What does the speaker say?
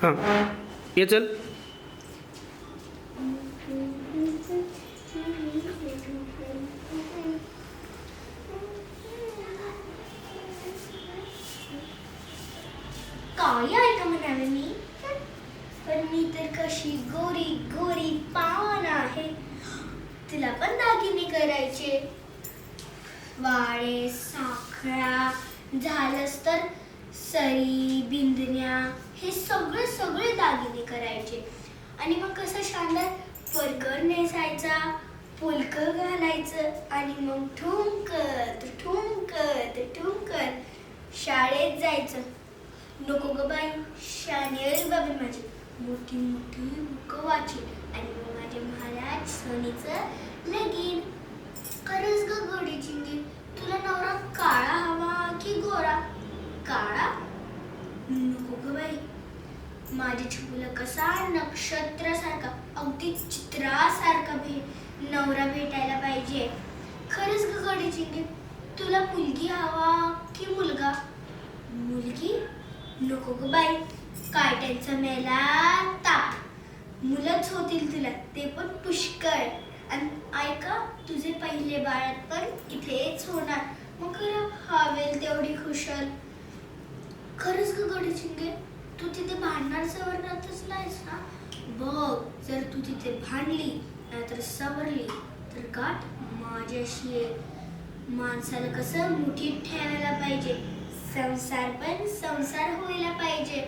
हां ये चल. काय ऐका म्हणाले मी, पण मी तर कशी गोरी गोरी पान आहे, तिला पण दागिने करायचे. वाळे साखळा झालंच तर सरी बिंदण्या हे सगळे सगळे दागिने करायचे. आणि मग कसं शानदार परकर नेसायचा, पोलकर घालायचं आणि मग ठुमकत ठुमकत ठुमकत शाळेत जायचं. नको ग बाई, शाने आहे बाबा माझी, मोठी मोठी बुकं वाचली आणि मग माझे महाराज सोनीचं लगीन. खरंच ग गोडी चिंगी, तुला नवरा काळा हवा की गोरा? काळा? नको ग बाई, माझ्या चिबूला कसा नक्षत्रासारखा अगदी चित्रासारखा नवरा भेटायला पाहिजे. खरंच ग गोडी चिंगी, तुला मुलगी हवा की मुलगा? मुलगी? नको ग बाई, काट्यांचा मेला ताप, मुलंच होतील तुला, ते पण पुष्कळ. आणि ऐका, तुझे पहिले बाळ पण इथेच होणार, मग खरं हवेल तेवढी खुशाल. खरंच ग गडी चिंगे, तू तिथे भांडणार सवरणारच नाहीस ना? बघ, जर तू तिथे भांडली नाहीतर सवरली तर गाठ माझ्याशी आहे. माणसाला कसं मुठीत ठेवायला पाहिजे, संसार पण संसार व्हायला पाहिजे.